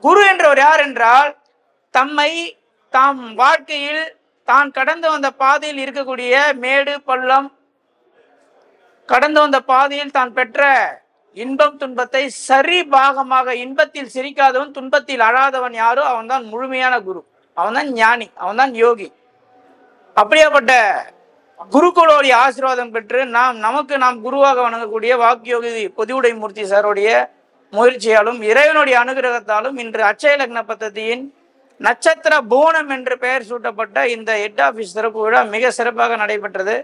குரு என்றவர் யார் என்றால், தம்மை தாம் வாழ்க்கையில் தான் கடந்து வந்த பாதையில் இருக்கக்கூடிய மேடு பள்ளம், கடந்து வந்த பாதையில் தான் பெற்ற இன்பம் துன்பத்தை சரி பாகமாக, இன்பத்தில் சிரிக்காதவன் துன்பத்தில் அழாதவன் யாரோ அவன் தான் முழுமையான குரு, அவன் தான் ஞானி, அவன் தான் யோகி. அப்படியாப்பட்ட குருக்களோடைய ஆசீர்வாதம் பெற்று நாம் குருவாக வணங்கக்கூடிய வாக்கியோகி பொதிவுடை மூர்த்தி சாருடைய முயற்சியாலும் இறைவனுடைய அனுகிரகத்தாலும் இன்று அட்சய லக்ன பத்ததியின் நட்சத்திர போனம் என்று பெயர் சூட்டப்பட்ட இந்த ஹெட் ஆபீஸ் சிறப்பு விழா மிக சிறப்பாக நடைபெற்றது.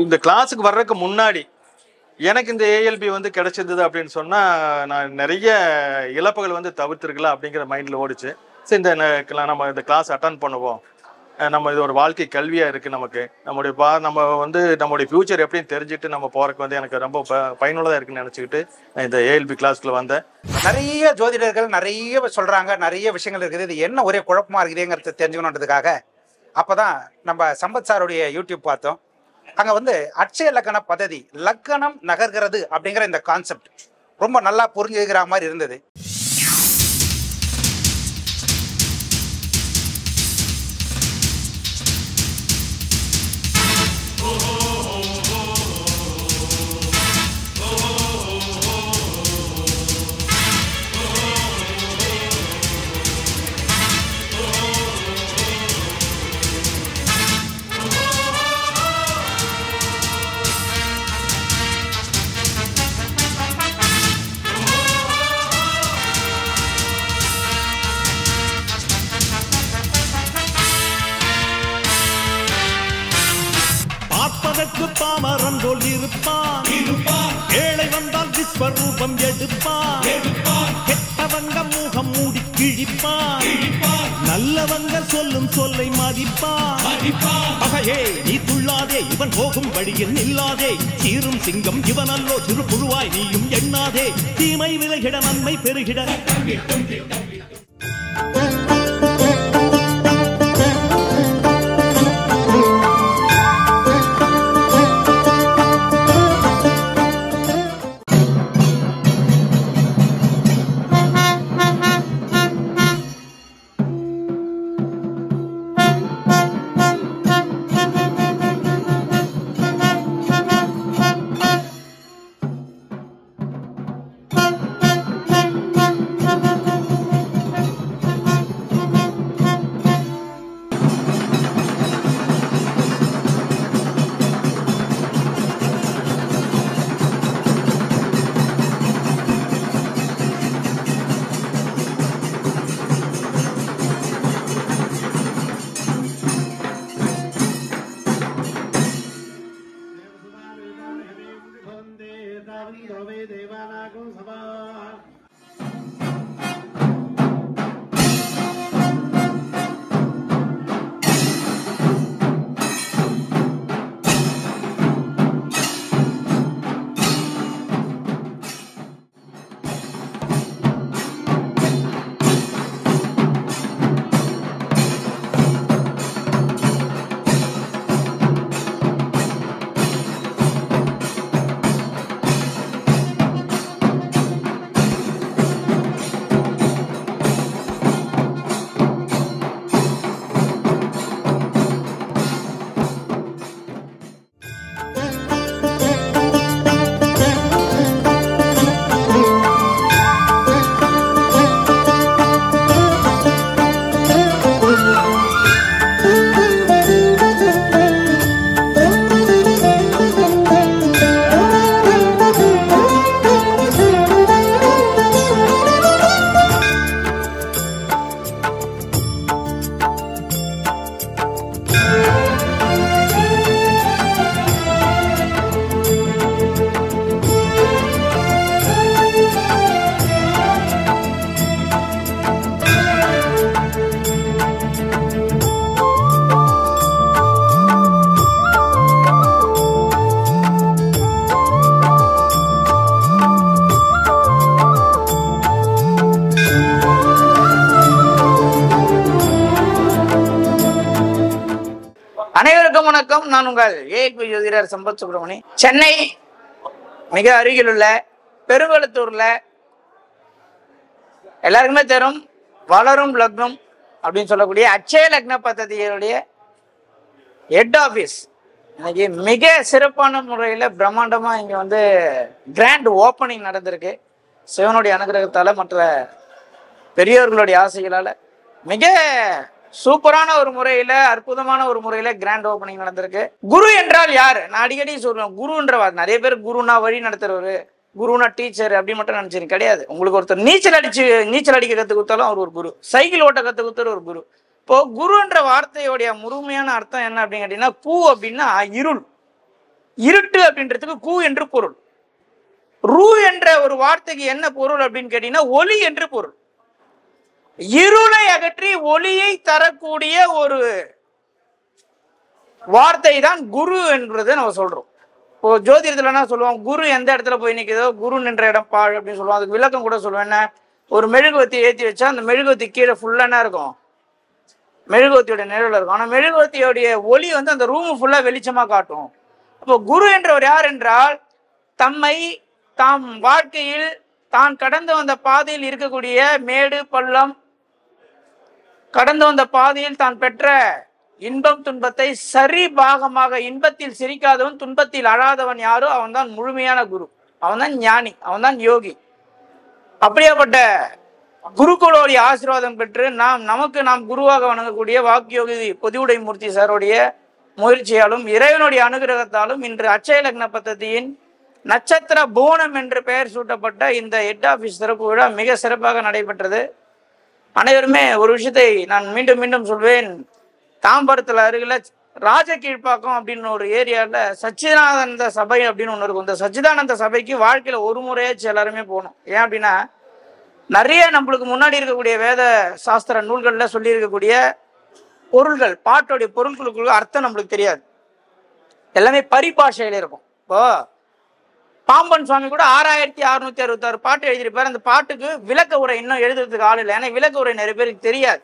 இந்த கிளாஸுக்கு வர்றதுக்கு முன்னாடி எனக்கு இந்த ஏஎல்பி வந்து கிடைச்சிருந்தது அப்படின்னு சொன்னால் நான் நிறைய இழப்புகள் வந்து தவிர்த்துருக்கலாம் அப்படிங்கிற மைண்டில் ஓடிச்சு. சரி, நம்ம இந்த கிளாஸ் அட்டன் பண்ணுவோம், நம்ம இது ஒரு வாழ்க்கை கல்வியாக இருக்குது, நமக்கு நம்ம வந்து நம்மளுடைய ஃப்யூச்சர் எப்படின்னு தெரிஞ்சுட்டு நம்ம போகிறதுக்கு வந்து எனக்கு ரொம்ப பயனுள்ளதாக இருக்குன்னு நினச்சிக்கிட்டு நான் இந்த ஏஎல்பி கிளாஸ்க்குள்ள வந்தேன். நிறைய ஜோதிடர்கள் நிறைய சொல்கிறாங்க, நிறைய விஷயங்கள் இருக்குது, இது என்ன ஒரே குழப்பமாக இருக்குதுங்கிறத தெரிஞ்சுக்கணுன்றதுக்காக அப்போ தான் நம்ம சம்பத் சாருடைய யூடியூப் பார்த்தோம். அங்கே வந்து அட்சய லக்கண பததி, லக்கணம் நகர்கிறது அப்படிங்கிற இந்த கான்செப்ட் ரொம்ப நல்லா புரிஞ்சுக்கிற மாதிரி இருந்தது. பாமரன் போல் இருப்பான், ஏழை வந்தால் விஸ்வரூபம் எடுப்பான், கெட்டவங்க முகம் மூடி கிழிப்பான், நல்லவங்க சொல்லும் சொல்லை மதிப்பான். பகையே நீ துள்ளாதே, இவன் போகும் வழியில் நில்லாதே, சீரும் சிங்கம் இவன் அல்லோ, சிறு புழுவாய் நீயும் எண்ணாதே, தீமை விலகிட நன்மை பெருகிட. வணக்கம். நான் உங்கள் ஏஎல்பி ஜோதிடர் சம்பத் சுப்பிரமணி. சென்னை மிக அருகிலுள்ள பெருங்கலத்தூர்ல எல்லாருக்குமே தெரியும் வளரும் லக்னம் அப்படின்னு சொல்லக்கூடிய அட்சய லக்ன பദ്ധதியுடைய ஹெட் ஆஃபீஸ் இன்னைக்கு மிக சிறப்பான முறையில் பிரம்மாண்டமா இங்க வந்து கிராண்ட் ஓப்பனிங் நடந்திருக்கு. சிவனுடைய அனுகிரகத்தால மற்ற பெரியோர்களுடைய ஆசைகளால மிக சூப்பரான ஒரு முறையில அற்புதமான ஒரு முறையில கிராண்ட் ஓப்பனிங் நடந்திருக்கு. குரு என்றால் யாரு? நான் அடிக்கடி சொல்லுவேன், குருன்ற வார்த்தை நிறைய பேர் குருனா வழி நடத்துறவரு, குருனா டீச்சர் அப்படி மட்டும் நினைச்சிருக்கேன். கிடையாது. உங்களுக்கு ஒருத்தர் நீச்சல் அடிக்க கத்து கொடுத்தாலும் அவர் ஒரு குரு, சைக்கிள் ஓட்ட கத்து கொடுத்தாலும் ஒரு குரு. இப்போ குருன்ற வார்த்தையோடைய முழுமையான அர்த்தம் என்ன அப்படின்னு கேட்டீங்கன்னா, கூ அப்படின்னா இருள், இருட்டு அப்படின்றதுக்கு கூ என்று பொருள். ரூ என்ற ஒரு வார்த்தைக்கு என்ன பொருள் அப்படின்னு கேட்டீங்கன்னா ஒளி என்று பொருள். இருளை அகற்றி ஒளியை தரக்கூடிய ஒரு வார்த்தை தான் குரு என்றதை நம்ம சொல்றோம். இப்போ ஜோதிடத்துல என்ன சொல்லுவோம், குரு எந்த இடத்துல போய் நிற்குதோ குரு நின்ற இடம் பாழ் அப்படின்னு சொல்லுவோம். அதுக்கு விளக்கம் கூட சொல்லுவேன். என்ன, ஒரு மெழுகுவத்தி ஏற்றி வச்சா அந்த மெழுகுவத்தி கீழே ஃபுல்லா என்ன இருக்கும், மெழுகுவத்தியோட நிழல் இருக்கும். ஆனா மெழுகுவத்தியோடைய ஒளி வந்து அந்த ரூம் ஃபுல்லா வெளிச்சமா காட்டும். அப்போ குரு என்றவர் யார் என்றால், தம்மை தாம் வாழ்க்கையில் தான் கடந்து வந்த பாதையில் இருக்கக்கூடிய மேடு பள்ளம், கடந்து வந்த பாதையில் தான் பெற்ற இன்பம் துன்பத்தை சரி பாகமாக, இன்பத்தில் சிரிக்காதவன் துன்பத்தில் அழாதவன் யாரோ அவன் தான் முழுமையான குரு, அவன் தான் ஞானி, அவன் தான் யோகி. அப்படியாப்பட்ட குருக்களோடைய ஆசீர்வாதம் பெற்று நாம் குருவாக வணங்கக்கூடிய வாக்கியோகி பொதிவுடை மூர்த்தி சாருடைய முயற்சியாலும் இறைவனுடைய அனுகிரகத்தாலும் இன்று அட்சய லக்ன பദ്ധதியின் நட்சத்திர போனம் என்று பெயர் சூட்டப்பட்ட இந்த ஹெட் ஆஃபீஸ் சிறப்பு விழா மிக சிறப்பாக நடைபெற்றது. அனைவருமே ஒரு விஷயத்தை நான் மீண்டும் மீண்டும் சொல்வேன், தாம்பரத்தில் அருகில் ராஜகீழ்ப்பாக்கம் அப்படின்னு ஒரு ஏரியாவில் சச்சிதானந்த சபை அப்படின்னு ஒன்று இருக்கும். இந்த சச்சிதானந்த சபைக்கு வாழ்க்கையில் ஒரு முறையாச்சும் எல்லாருமே போகணும். ஏன் அப்படின்னா, நிறைய நம்மளுக்கு முன்னாடி இருக்கக்கூடிய வேத சாஸ்திர நூல்களில் சொல்லி இருக்கக்கூடிய பொருள்கள், பாட்டோடைய பொருட்களுக்குள்ள அர்த்தம் நம்மளுக்கு தெரியாது, எல்லாமே பரிபாஷையில் இருக்கும். இப்போ பாம்பன் சுவாமி கூட 6666 பாட்டு எழுதியிருப்பார். அந்த பாட்டுக்கு விளக்க உரை இன்னும் எழுதுறதுக்கு ஆள் இல்லை, ஏன்னா விளக்க உரை நிறைய பேருக்கு தெரியாது.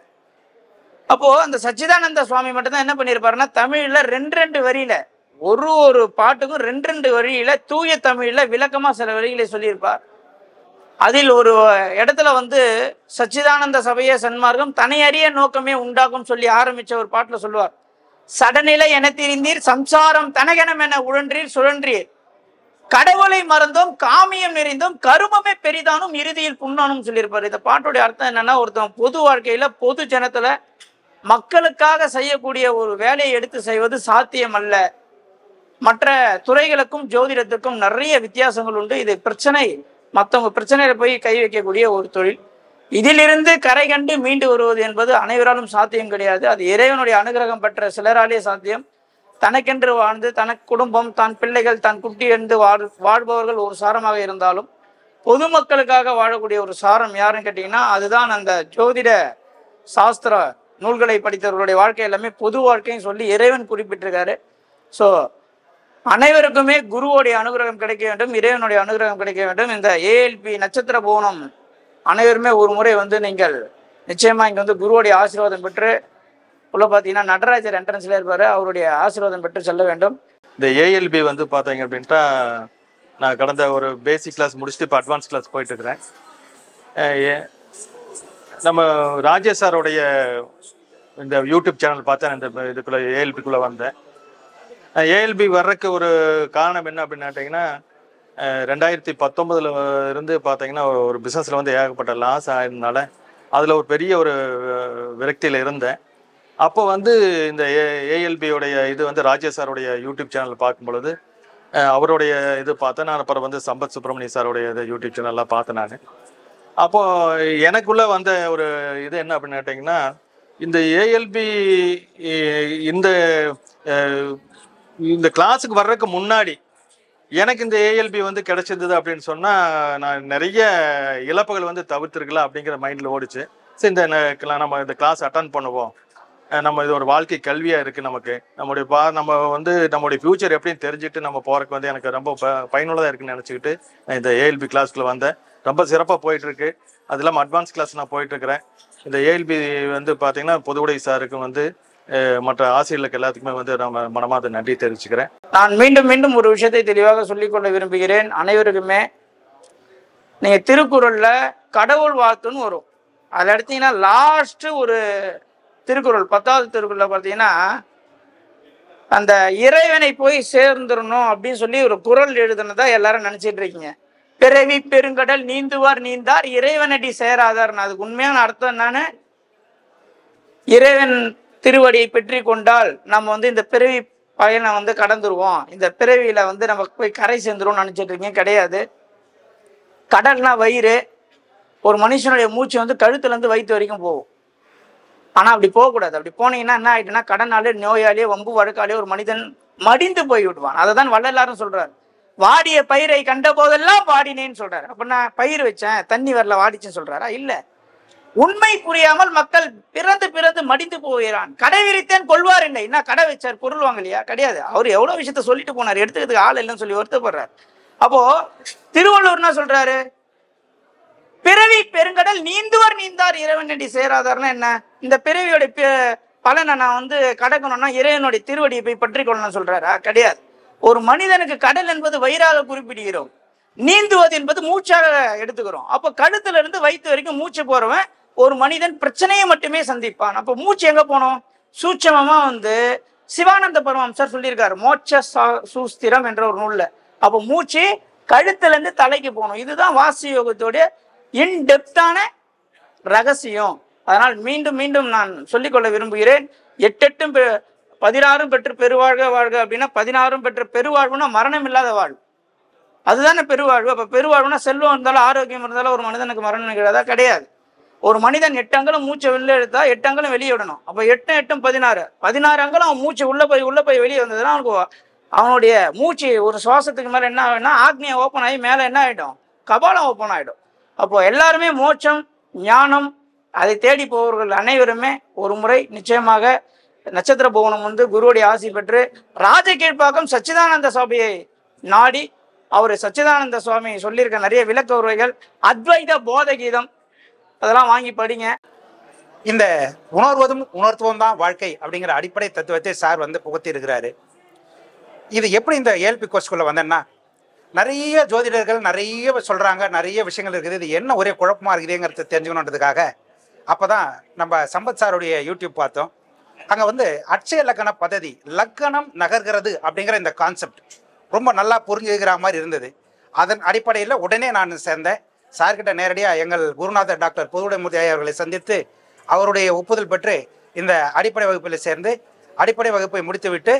அப்போ அந்த சச்சிதானந்த சுவாமி மட்டும்தான் என்ன பண்ணியிருப்பாருன்னா, தமிழ்ல 2 வரியில ஒரு பாட்டுக்கும் 2 வரியில தூய தமிழ்ல விளக்கமா சில வரிகளை சொல்லியிருப்பார். அதில் ஒரு இடத்துல வந்து சச்சிதானந்த சபையே சன்மார்க்கம் தனி அறிய நோக்கமே உண்டாக்கும் சொல்லி ஆரம்பிச்ச ஒரு பாட்டுல சொல்லுவார், சடநிலை என திரிந்தீர் சம்சாரம் தனகனம் என உழன்றீர் சுழன்றீர், கடவுளை மறந்தோம் காமியம் நிறைந்தோம் கருமமே பெரிதானும் இறுதியில் புண்ணானும் சொல்லியிருப்பாரு. இந்த பாட்டுடைய அர்த்தம் என்னன்னா, ஒருத்தன் பொது வாழ்க்கையில பொது ஜனத்துல மக்களுக்காக செய்யக்கூடிய ஒரு வேலையை எடுத்து செய்வது சாத்தியம் அல்ல. மற்ற துறைகளுக்கும் ஜோதிடத்துக்கும் நிறைய வித்தியாசங்கள் உண்டு. இது பிரச்சனை, மற்றவங்க பிரச்சனையில போய் கை வைக்கக்கூடிய ஒரு தொழில். இதிலிருந்து கரை கண்டு மீண்டு வருவது என்பது அனைவராலும் சாத்தியம் கிடையாது. அது இறைவனுடைய அனுகிரகம் பெற்ற சிலராலே சாத்தியம். தனக்கென்று வாழ்ந்து தனக்கு குடும்பம், தான் பிள்ளைகள், தான் குட்டி என்று வாழ்பவர்கள் ஒரு சாரமாக இருந்தாலும் பொதுமக்களுக்காக வாழக்கூடிய ஒரு சாரம் யாருன்னு கேட்டீங்கன்னா, அதுதான் அந்த ஜோதிட சாஸ்திர நூல்களை படித்தவர்களுடைய வாழ்க்கை எல்லாமே பொது வாழ்க்கையும் சொல்லி இறைவன் குறிப்பிட்டிருக்காரு. ஸோ அனைவருக்குமே குருவோடைய அனுகிரகம் கிடைக்க வேண்டும், இறைவனுடைய அனுகிரகம் கிடைக்க வேண்டும். இந்த ஏஎல்பி நட்சத்திர போனம் அனைவருமே ஒரு முறை வந்து நீங்கள் நிச்சயமா இங்க வந்து குருவோடைய ஆசீர்வாதம் பெற்று உள்ள பார்த்தீங்கன்னா நடராஜர் என்ட்ரன்ஸ்ல இருப்பாரு, அவருடைய ஆசீர்வாதம் பெற்று செல்ல வேண்டும். இந்த ஏஎல்பி வந்து பார்த்தீங்க அப்படின்ட்டா, நான் கடந்த ஒரு பேசிக் கிளாஸ் முடிச்சுட்டு இப்போ அட்வான்ஸ் கிளாஸ் போயிட்டு இருக்கிறேன். நம்ம ராஜேஷ் சாரோடைய இந்த யூடியூப் சேனல் பார்த்தேன், இந்த இதுக்குள்ள ஏஎல்பிக்குள்ளே வந்தேன். ஏஎல்பி வர்றதுக்கு ஒரு காரணம் என்ன அப்படின்னு கேட்டிங்கன்னா, 2019 இருந்து பார்த்தீங்கன்னா ஒரு பிஸ்னஸில் வந்து ஏகப்பட்ட லாஸ் ஆயிருந்தனால அதில் ஒரு பெரிய ஒரு விரக்தியில் இருந்தேன். அப்போ வந்து இந்த ஏஎல்பியோடைய இது வந்து ராஜேஷ் சாருடைய யூடியூப் சேனல் பார்க்கும் பொழுது அவருடைய இது பார்த்தேன். நான் அப்புறம் வந்து சம்பத் சுப்பிரமணி சாருடைய இது யூடியூப் சேனல்லாம் பார்த்தேன் நான். அப்போது எனக்குள்ளே வந்த ஒரு இது என்ன அப்படின்னு கேட்டிங்கன்னா, இந்த ஏஎல்பி இந்த கிளாஸுக்கு வர்றதுக்கு முன்னாடி எனக்கு இந்த ஏஎல்பி வந்து கிடைச்சிருந்தது அப்படின்னு சொன்னால் நான் நிறைய இழப்புகள் வந்து தவிர்த்துருக்கலாம் அப்படிங்கிற மைண்டில் ஓடிச்சு. சரி, நம்ம இந்த கிளாஸ் அட்டன் பண்ணுவோம், நம்ம இது ஒரு வாழ்க்கை கல்வியாக இருக்குது நமக்கு, நம்ம வந்து நம்மளுடைய ஃப்யூச்சர் எப்படின்னு தெரிஞ்சுட்டு நம்ம போகிறதுக்கு வந்து எனக்கு ரொம்ப பயனுள்ளதாக இருக்குன்னு நினச்சிக்கிட்டு இந்த ஏஎல்பி கிளாஸ்க்குள்ள வந்தேன். ரொம்ப சிறப்பாக போயிட்டுருக்கு. அது இல்லாமல் அட்வான்ஸ் கிளாஸ் நான் போயிட்டுருக்கிறேன். இந்த ஏஎல்பி வந்து பார்த்தீங்கன்னா பொதுவுடை சாருக்கு வந்து மற்ற ஆசிரியர்களுக்கு எல்லாத்துக்குமே வந்து நம்ம மனமார்ந்த நன்றி தெரிவிச்சுக்கிறேன். நான் மீண்டும் மீண்டும் ஒரு விஷயத்தை தெளிவாக சொல்லிக்கொள்ள விரும்புகிறேன். அனைவருக்குமே நீங்க திருக்குறள்ல கடவுள் வாழ்த்துன்னு வரும். அதில் எடுத்தீங்கன்னா லாஸ்ட் ஒரு திருக்குறள் 10வது திருக்குறள்ல பார்த்தீங்கன்னா அந்த இறைவனை போய் சேர்ந்துடணும் அப்படின்னு சொல்லி ஒரு குறள் எழுதுனதா எல்லாரும் நினைச்சிட்டு இருக்கீங்க. பிறவி பெருங்கடல் நீந்துவார் நீந்தார் இறைவனடி சேராதார். அதுக்கு உண்மையான அர்த்தம் என்னன்னு, இறைவன் திருவடியை பெற்றி கொண்டால் நம்ம வந்து இந்த பிறவி பயனை வந்து கடந்துருவோம், இந்த பிறவியில வந்து நம்ம போய் கரை சேர்ந்துருவோம் நினைச்சிட்டு இருக்கீங்க. கிடையாது. கடல்னா வயிறு, ஒரு மனுஷனுடைய மூச்சு வந்து கழுத்துல இருந்து வயிற்று வரைக்கும் போகும். ஆனா அப்படி போகக்கூடாது. அப்படி போனீங்கன்னா என்ன ஆயிட்டுன்னா கடனாலே நோயாளியே வம்பு வழக்காலே ஒரு மனிதன் மடிந்து போய் விடுவான். அதை தான் வள்ளலாரும் சொல்றாரு. வாடிய பயிரை கண்ட போதெல்லாம் வாடினேன்னு சொல்றாரு. அப்ப நான் பயிர் வச்சேன் தண்ணி வரல வாடிச்சுன்னு சொல்றாரா? இல்ல. உண்மை புரியாமல் மக்கள் பிறந்து பிறந்து மடிந்து போகிறான். கடை விரித்தேன் கொள்வார் இல்லை. என்ன கடை வச்சார், பொருள் வாங்கலையா? கிடையாது. அவர் எவ்வளவு விஷயத்த சொல்லிட்டு போனார், எடுத்துக்கிறதுக்கு ஆள் இல்லைன்னு சொல்லி வருத்தப்படுறாரு. அப்போ திருவள்ளுவர் என்ன சொல்றாரு, பிறவி பெருங்கடல் நீந்துவர் நீந்தார் இறைவனடி சேராதார்னா என்ன, இந்த பிறவியோட பலனை நான் வந்து கடக்கணும்னா இறைவனுடைய திருவடியை போய் பற்றி கொள்ளணும்னு சொல்றாரா? கிடையாது. ஒரு மனிதனுக்கு கடல் என்பது வயிறாக குறிப்பிடுகிறோம், நீந்துவது என்பது மூச்சாக எடுத்துக்கிறோம். அப்போ கழுத்துல இருந்து வயிற்று வரைக்கும் மூச்சு போறவன் ஒரு மனிதன் பிரச்சனையை மட்டுமே சந்திப்பான். அப்போ மூச்சு எங்க போனோம்? சூட்சமமா வந்து சிவானந்த பரமஹம்சர் சொல்லியிருக்காரு மோட்ச சூஸ்திரம் என்ற ஒரு நூல்ல. அப்போ மூச்சு கழுத்துல இருந்து தலைக்கு போகணும். இதுதான் வாசி யோகத்தோடைய இன்டெப்தான ரகசியம். அதனால் மீண்டும் மீண்டும் நான் சொல்லிக்கொள்ள விரும்புகிறேன், 8 16 பெற்று பெருவாழ்க வாழ்க அப்படின்னா 16 பெற்ற பெருவாழ்வுனா மரணம் இல்லாத வாழ்வு, அதுதானே பெருவாழ்வு. அப்ப பெருவாழ்வுனா செல்வம் இருந்தாலும் ஆரோக்கியம் இருந்தாலும் ஒரு மனிதனுக்கு மரணம் நிகழாதா? கிடையாது. ஒரு மனிதன் 8 அங்கலம் மூச்சை வெளில எடுத்தா 8 அங்கலம் வெளியே விடணும். அப்ப 8 8 16 அங்கலம் அவன் மூச்சு உள்ள போய் வெளியே வந்ததுன்னா அவனுக்கு அவனுடைய மூச்சு ஒரு சுவாசத்துக்கு மேல என்ன ஆகும்னா ஆக்னியை ஓப்பன் ஆகி மேல என்ன ஆயிடும், கபாலம் ஓப்பன் ஆயிடும். அப்போ எல்லாருமே மோட்சம் ஞானம் அதை தேடி போவர்கள் அனைவருமே ஒரு முறை நிச்சயமாக நட்சத்திர புவனம் வந்து குருவுடைய ஆசி பெற்று ராஜகீழ்ப்பாக்கம் சச்சிதானந்த சபையை நாடி அவர் சச்சிதானந்த சுவாமி சொல்லியிருக்க நிறைய விளக்க உரைகள், அத்வைத போத கீதம் அதெல்லாம் வாங்கி படிங்க. இந்த உணர்வதும் உணர்த்துவம் தான் வாழ்க்கை அப்படிங்கிற அடிப்படை தத்துவத்தை சார் வந்து புகுத்தி இருக்கிறாரு. இது எப்படி இந்த ஏஎல்பி கோர்ஸ்குள்ள வந்தேன்னா, நிறைய ஜோதிடர்கள் நிறைய சொல்றாங்க, நிறைய விஷயங்கள் இருக்குது, இது என்ன ஒரே குழப்பமா இருக்குதுங்கிறத தெரிஞ்சுக்கணுன்றதுக்காக அப்போதான் நம்ம சம்பத் சாருடைய யூடியூப் பார்த்தோம். அங்கே வந்து அட்சய லக்கண பததி, லக்கணம் நகர்கிறது அப்படிங்கிற இந்த கான்செப்ட் ரொம்ப நல்லா புரிஞ்சுக்கிற மாதிரி இருந்தது. அதன் அடிப்படையில் உடனே நான் சேர்ந்தேன். சார்கிட்ட நேரடியாக எங்கள் குருநாதர் டாக்டர் புதுவுடைமூர்த்தி ஐயா அவர்களை சந்தித்து அவருடைய ஒப்புதல் பெற்று இந்த அடிப்படை வகுப்பில் சேர்ந்து அடிப்படை வகுப்பை முடித்துவிட்டு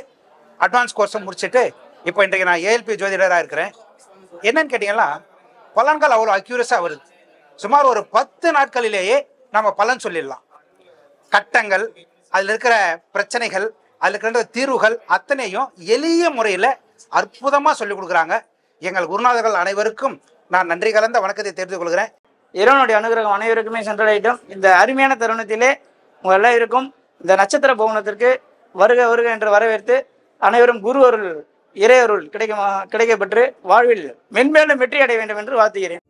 அட்வான்ஸ் கோர்ஸும் முடிச்சுட்டு இப்போ இன்றைக்கு நான் ஏஎல்பி ஜோதிடராக இருக்கிறேன். என்னன்னு கேட்டிங்கன்னா, பலன்கள் அவ்வளோ அக்யூரஸாக வருது. சுமார் ஒரு 10 நாட்களிலேயே நம்ம பலன் சொல்லிடலாம். கட்டங்கள், அதில் இருக்கிற பிரச்சனைகள், அதில் இருக்கிற தீர்வுகள் அத்தனையும் எளிய முறையில் அற்புதமாக சொல்லிக் கொடுக்குறாங்க. எங்கள் குருநாதர்கள் அனைவருக்கும் நான் நன்றி கலந்த வணக்கத்தை தெரிந்து கொள்கிறேன். இறைவனுடைய அனுகிரகம் அனைவருக்குமே சென்றடையிட்டோம். இந்த அருமையான தருணத்திலே உங்கள் எல்லாருக்கும் இந்த நட்சத்திர பவனத்திற்கு வருக வருக என்று வரவேற்று அனைவரும் குரு அருள் இறை அருள் கிடைக்கப்பெற்று வாழ்வில் மென்மேலும் வெற்றி அடைய வேண்டும் என்று வாழ்த்துகிறேன்.